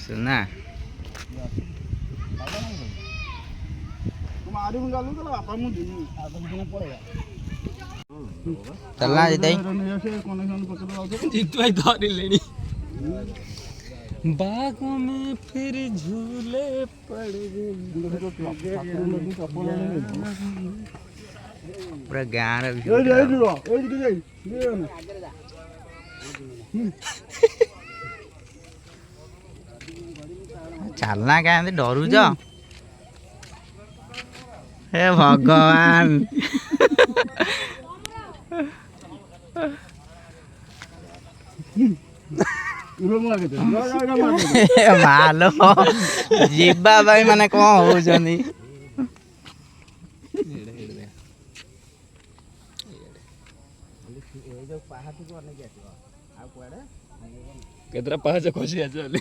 सुना चलना बागों में फिर झूले पड़ गए पूरा गाँव चलना क्या डरू जा हे भगवान मालो जीवा भाई माने कौन हो केतरा पाँच खोजी आले